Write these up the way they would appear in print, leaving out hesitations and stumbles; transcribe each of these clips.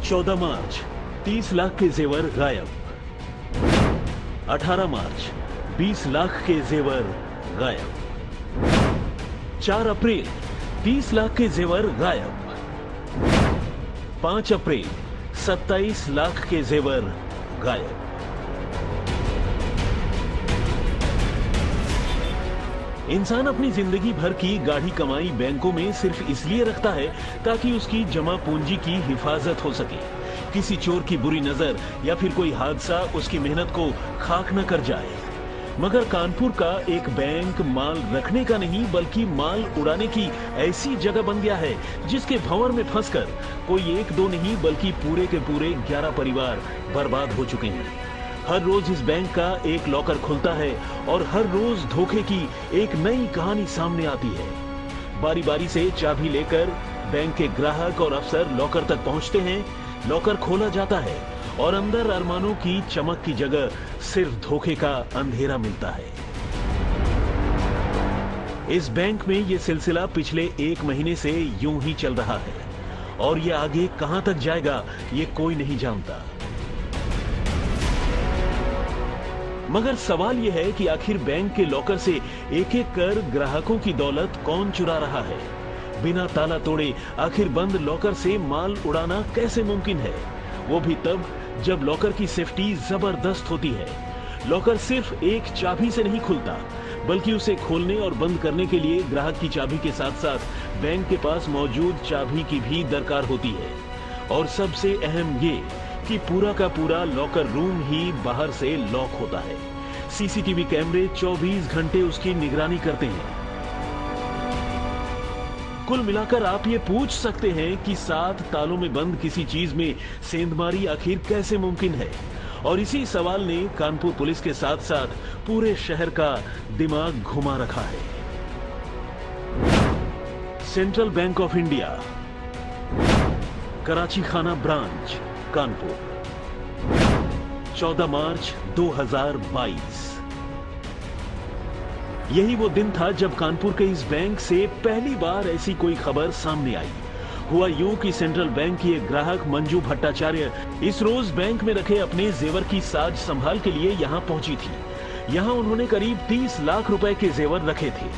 14 मार्च 30 लाख के जेवर गायब। 18 मार्च 20 लाख के जेवर गायब। 4 अप्रैल 30 लाख के जेवर गायब। 5 अप्रैल 27 लाख के जेवर गायब। इंसान अपनी जिंदगी भर की गाढ़ी कमाई बैंकों में सिर्फ इसलिए रखता है ताकि उसकी जमा पूंजी की हिफाजत हो सके, किसी चोर की बुरी नजर या फिर कोई हादसा उसकी मेहनत को खाक न कर जाए। मगर कानपुर का एक बैंक माल रखने का नहीं बल्कि माल उड़ाने की ऐसी जगह बन गया है जिसके भंवर में फंसकर कोई एक दो नहीं बल्कि पूरे के पूरे 11 परिवार बर्बाद हो चुके हैं। हर रोज इस बैंक का एक लॉकर खुलता है और हर रोज धोखे की एक नई कहानी सामने आती है। बारी बारी से चाबी लेकर बैंक के ग्राहक और अफसर लॉकर तक पहुंचते हैं। लॉकर खोला जाता है और अंदर अरमानों की चमक की जगह सिर्फ धोखे का अंधेरा मिलता है। इस बैंक में यह सिलसिला पिछले 1 महीने से यूं ही चल रहा है और यह आगे कहां तक जाएगा ये कोई नहीं जानता। मगर सवाल यह है कि आखिर बैंक के लॉकर से एक एक कर ग्राहकों की दौलत कौन चुरा रहा है? बिना ताला तोड़े आखिर बंद लॉकर से माल उड़ाना कैसे मुमकिन है? वो भी तब जब लॉकर की सेफ्टी जबरदस्त होती है। लॉकर सिर्फ एक चाबी से नहीं खुलता बल्कि उसे खोलने और बंद करने के लिए ग्राहक की चाबी के साथ साथ बैंक के पास मौजूद चाबी की भी दरकार होती है। और सबसे अहम ये कि पूरा का पूरा लॉकर रूम ही बाहर से लॉक होता है। सीसीटीवी कैमरे 24 घंटे उसकी निगरानी करते हैं। कुल मिलाकर आप ये पूछ सकते हैं कि 7 तालों में बंद किसी चीज में सेंधमारी आखिर कैसे मुमकिन है? और इसी सवाल ने कानपुर पुलिस के साथ साथ पूरे शहर का दिमाग घुमा रखा है। Central bank of India, Karachi खाना ब्रांच, कानपुर, 14 मार्च 2022। यही वो दिन था जब कानपुर के इस बैंक से पहली बार ऐसी कोई खबर सामने आई। हुआ यूं कि सेंट्रल बैंक की एक ग्राहक मंजू भट्टाचार्य इस रोज बैंक में रखे अपने जेवर की साज संभाल के लिए यहां पहुंची थी। यहां उन्होंने करीब 30 लाख रुपए के जेवर रखे थे,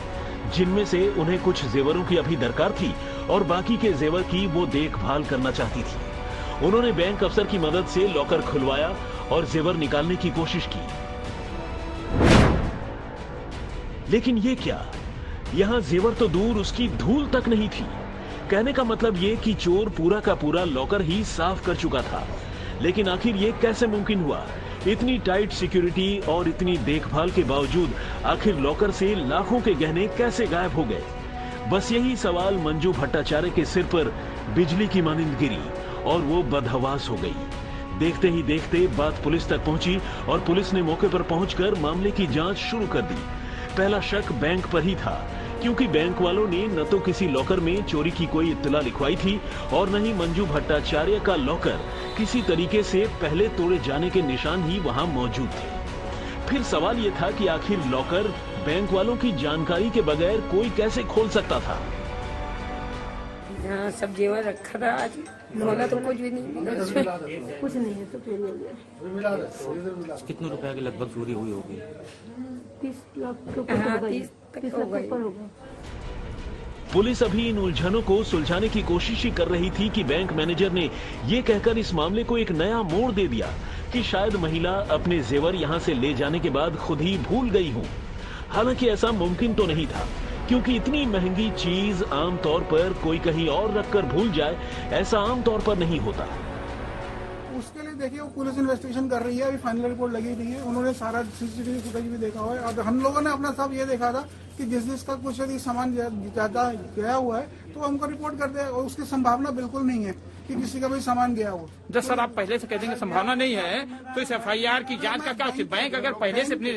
जिनमें से उन्हें कुछ जेवरों की अभी दरकार थी और बाकी के जेवर की वो देखभाल करना चाहती थी। उन्होंने बैंक अफसर की मदद से लॉकर खुलवाया और जेवर निकालने की कोशिश की। लेकिन ये क्या, यहां जेवर तो दूर उसकी धूल तक नहीं थी। कहने का मतलब ये कि चोर पूरा का पूरा लॉकर ही साफ कर चुका था। लेकिन आखिर ये कैसे मुमकिन हुआ? इतनी टाइट सिक्योरिटी और इतनी देखभाल के बावजूद आखिर लॉकर से लाखों के गहने कैसे गायब हो गए? बस यही सवाल मंजू भट्टाचार्य के सिर पर बिजली की मानिंद गिरी और वो बदहवास हो गई। देखते ही देखते बात पुलिस तक पहुंची और पुलिस ने मौके पर पहुंचकर मामले की जांच शुरू कर दी। पहला शक बैंक पर ही था, क्योंकि बैंक वालों ने न तो किसी लॉकर में चोरी की कोई इत्तला लिखवाई थी और न ही मंजू भट्टाचार्य का लॉकर किसी तरीके से पहले तोड़े जाने के निशान ही वहां मौजूद थे। फिर सवाल यह था कि आखिर लॉकर बैंक वालों की जानकारी के बगैर कोई कैसे खोल सकता था? हाँ, सब जेवर रखा था। आज बोला तो कुछ भी नहीं मिला, कुछ नहीं है। तो कितने रुपए की लगभग चोरी हुई होगी? 30 लाख के ऊपर होगा। पुलिस अभी इन उलझनों को सुलझाने की कोशिश ही कर रही थी कि बैंक मैनेजर ने यह कहकर इस मामले को एक नया मोड़ दे दिया कि शायद महिला अपने जेवर यहां से ले जाने के बाद खुद ही भूल गई हो। हालांकि ऐसा मुमकिन तो नहीं था, क्योंकि इतनी महंगी चीज आमतौर पर कोई कहीं और रखकर भूल जाए, ऐसा आमतौर पर नहीं होता। उसके लिए देखिए वो पुलिस इन्वेस्टिगेशन कर रही है, अभी फाइनल रिपोर्ट लगी नहीं है। उन्होंने सारा सीसीटीवी फुटेज भी देखा हुआ है और हम लोगों ने अपना सब ये देखा था कि जिसका कुछ यदि सामान ज्यादा गया हुआ है तो हमको रिपोर्ट कर दे, और उसकी संभावना बिल्कुल नहीं है कि किसी का भी सामान गया हो। जब सर आप पहले से कह देंगे संभावना नहीं है तो इस FIR की जांच का क्या उचित? बैंक अगर पहले से अपने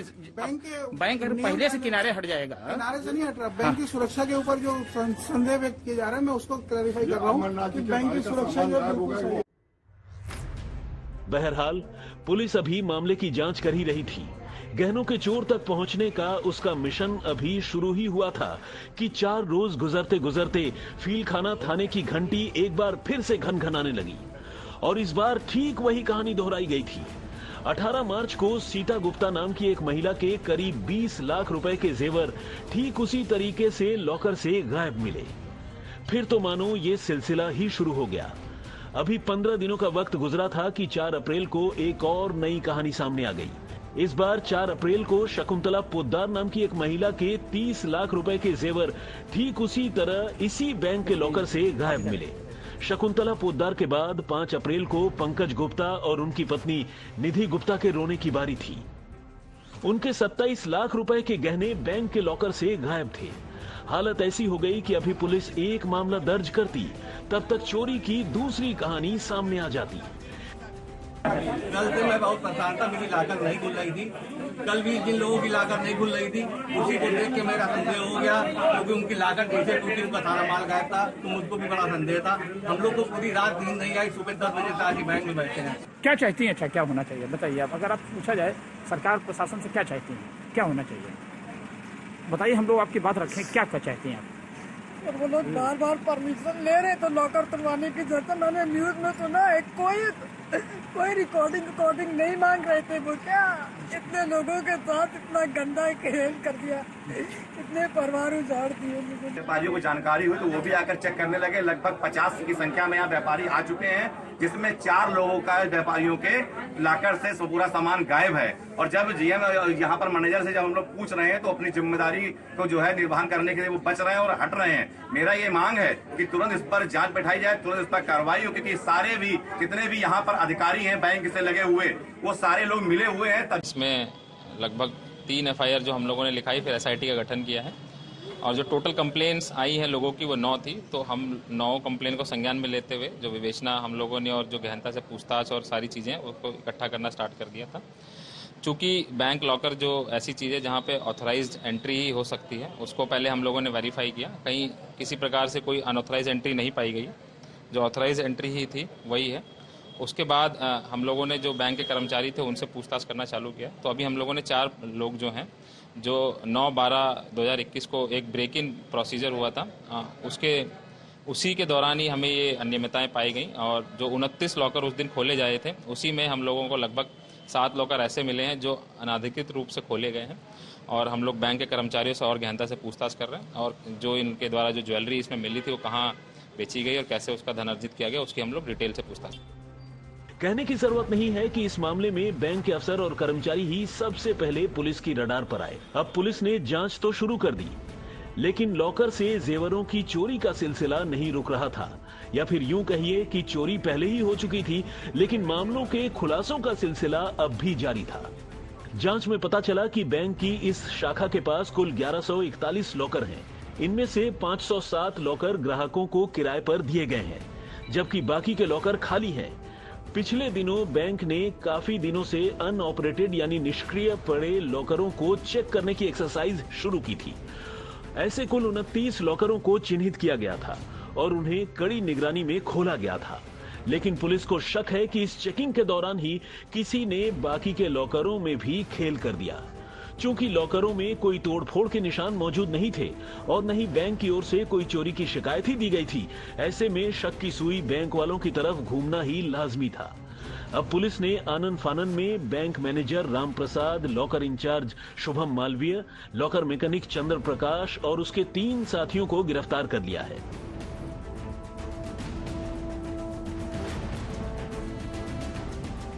बैंक अगर पहले से किनारे हट जाएगा, किनारे से नहीं हट रहा, बैंक की सुरक्षा के ऊपर जो संदेह व्यक्त किया जा रहा है मैं उसको क्लैरिफाई कर रहा हूँ कि बैंक की सुरक्षा जो बिल्कुल सही है। बहरहाल पुलिस अभी मामले की जांच कर ही रही थी। गहनों के चोर तक पहुंचने का उसका मिशन अभी शुरू ही हुआ था कि 4 रोज गुजरते गुजरते फील खाना थाने की घंटी एक बार फिर से घनघनाने लगी और इस बार ठीक वही कहानी दोहराई गई थी। 18 मार्च को सीता गुप्ता नाम की एक महिला के करीब 20 लाख रुपए के जेवर ठीक उसी तरीके से लॉकर से गायब मिले। फिर तो मानो ये सिलसिला ही शुरू हो गया। अभी 15 दिनों का वक्त गुजरा था कि 4 अप्रैल को एक और नई कहानी सामने आ गई। इस बार 4 अप्रैल को शकुंतला पोद्दार नाम की एक महिला के 30 लाख रुपए के जेवर ठीक उसी तरह इसी बैंक के लॉकर से गायब मिले। शकुंतला पोद्दार के बाद 5 अप्रैल को पंकज गुप्ता और उनकी पत्नी निधि गुप्ता के रोने की बारी थी। उनके 27 लाख रुपए के गहने बैंक के लॉकर से गायब थे। हालत ऐसी हो गई कि अभी पुलिस एक मामला दर्ज करती, तब तक चोरी की दूसरी कहानी सामने आ जाती। कल से मैं बहुत परेशान था, मेरी लाकर नहीं खुल रही थी। कल भी जिन लोगों की लाकर नहीं खुल रही थी, उसी को देख के मेरा संदेह हो गया, क्योंकि उनकी लाकर जैसे टूटी, उनका सारा माल गायब था, तो मुझको भी बड़ा संदेह था। हम लोग को पूरी रात नींद नहीं आई, सुबह 10 बजे से आज ही बैंक में बैठे हैं। क्या चाहती हैं? अच्छा, क्या होना चाहिए बताइए आप। अगर आप पूछा जाए सरकार प्रशासन से क्या चाहती हैं, क्या होना चाहिए बताइए, हम लोग आपकी बात रखें, क्या चाहती हैं आप? और वो लोग बार बार परमिशन ले रहे तो लॉकर तुलवाने की जरूरत है। मैंने न्यूज में सुना है कोई रिकॉर्डिंग नहीं मांग रहे थे। वो क्या इतने लोगों के साथ इतना गंदा खेल कर दिया, इतने परिवार उजाड़ दिए। व्यापारियों को जानकारी हुई तो वो भी आकर चेक करने लगे। लगभग 50 की संख्या में यहाँ व्यापारी आ चुके हैं, जिसमें 4 लोगों का व्यापारियों के लाकर से पूरा सामान गायब है। और जब जीएम यहाँ पर मैनेजर से जब हम लोग पूछ रहे हैं तो अपनी जिम्मेदारी को जो है निर्वहन करने के लिए वो बच रहे हैं और हट रहे हैं। मेरा ये मांग है कि तुरंत इस पर जांच बैठाई जाए, तुरंत इस पर कार्रवाई हो, क्योंकि सारे भी जितने भी यहाँ पर अधिकारी हैं बैंक से लगे हुए, वो सारे लोग मिले हुए हैं। इसमें लगभग 3 FIR जो हम लोगों ने लिखाई, फिर SIT का गठन किया है, और जो टोटल कंप्लेंट्स आई हैं लोगों की वो 9 थी। तो हम 9 कंप्लेंट को संज्ञान में लेते हुए जो विवेचना हम लोगों ने और जो गहनता से पूछताछ और सारी चीज़ें उसको इकट्ठा करना स्टार्ट कर दिया था। चूँकि बैंक लॉकर जो ऐसी चीज़ है जहाँ पे ऑथराइज्ड एंट्री ही हो सकती है, उसको पहले हम लोगों ने वेरीफाई किया। कहीं किसी प्रकार से कोई अनऑथराइज एंट्री नहीं पाई गई, जो ऑथराइज एंट्री ही थी वही है। उसके बाद हम लोगों ने जो बैंक के कर्मचारी थे उनसे पूछताछ करना चालू किया। तो अभी हम लोगों ने 4 लोग जो हैं, जो 9/12/2021 को एक ब्रेक इन प्रोसीजर हुआ था, उसी के दौरान ही हमें ये अनियमितताएं पाई गई। और जो 29 लॉकर उस दिन खोले जाए थे, उसी में हम लोगों को लगभग 7 लॉकर ऐसे मिले हैं जो अनाधिकृत रूप से खोले गए हैं। और हम लोग बैंक के कर्मचारियों से और गहनता से पूछताछ कर रहे हैं, और जो इनके द्वारा जो ज्वेलरी इसमें मिली थी वो कहाँ बेची गई और कैसे उसका धन अर्जित किया गया, उसकी हम लोग डिटेल से पूछताछ। कहने की जरूरत नहीं है कि इस मामले में बैंक के अफसर और कर्मचारी ही सबसे पहले पुलिस की रडार पर आए। अब पुलिस ने जांच तो शुरू कर दी, लेकिन लॉकर से जेवरों की चोरी का सिलसिला नहीं रुक रहा था, या फिर यूं कहिए कि चोरी पहले ही हो चुकी थी, लेकिन मामलों के खुलासों का सिलसिला अब भी जारी था। जांच में पता चला कि बैंक की इस शाखा के पास कुल 1141 लॉकर हैं। इनमें से 507 लॉकर ग्राहकों को किराए पर दिए गए हैं, जबकि बाकी के लॉकर खाली हैं। पिछले दिनों बैंक ने काफी दिनों से अनऑपरेटेड यानी निष्क्रिय पड़े लॉकरों को चेक करने की एक्सरसाइज शुरू की थी। ऐसे कुल 29 लॉकरों को चिन्हित किया गया था और उन्हें कड़ी निगरानी में खोला गया था। लेकिन पुलिस को शक है कि इस चेकिंग के दौरान ही किसी ने बाकी के लॉकरों में भी खेल कर दिया। चूंकि लॉकरों में कोई तोड़फोड़ के निशान मौजूद नहीं थे और न ही बैंक की ओर से कोई चोरी की शिकायत ही दी गई थी, ऐसे में शक की सुई बैंक वालों की तरफ घूमना ही लाजमी था। अब पुलिस ने आनन फानन में bank manager Ram Prasad, locker in-charge Shubham Malviya, locker mechanic Chandra Prakash और उसके 3 साथियों को गिरफ्तार कर लिया है।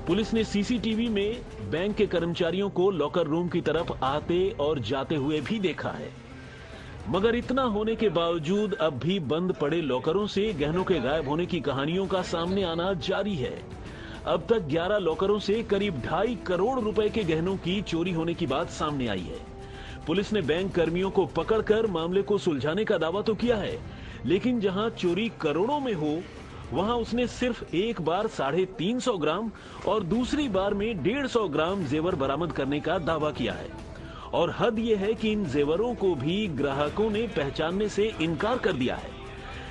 पुलिस ने सीसीटीवी में बैंक के कर्मचारियों को लॉकर रूम की तरफ आते और जाते हुए भी देखा है। मगर इतना होने के बावजूद अब भी बंद पड़े लॉकरों से गहनों के गायब होने की कहानियों का सामने आना जारी है। अब तक 11 लॉकरों से करीब 2.5 करोड़ रुपए के गहनों की चोरी होने की बात सामने आई है। पुलिस ने बैंक कर्मियों को पकड़कर मामले को सुलझाने का दावा तो किया है, लेकिन जहां चोरी करोड़ों में हो, वहां उसने सिर्फ एक बार 350 ग्राम और दूसरी बार में 150 ग्राम जेवर बरामद करने का दावा किया है। और हद यह है कि इन जेवरों को भी ग्राहकों ने पहचानने से इनकार कर दिया है।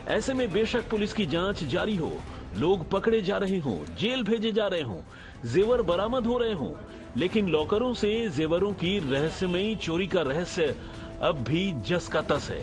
ऐसे में बेशक पुलिस की जांच जारी हो, लोग पकड़े जा रहे हों, जेल भेजे जा रहे हों, जेवर बरामद हो रहे हों, लेकिन लॉकरों से जेवरों की रहस्यमयी चोरी का रहस्य अब भी जस का तस है।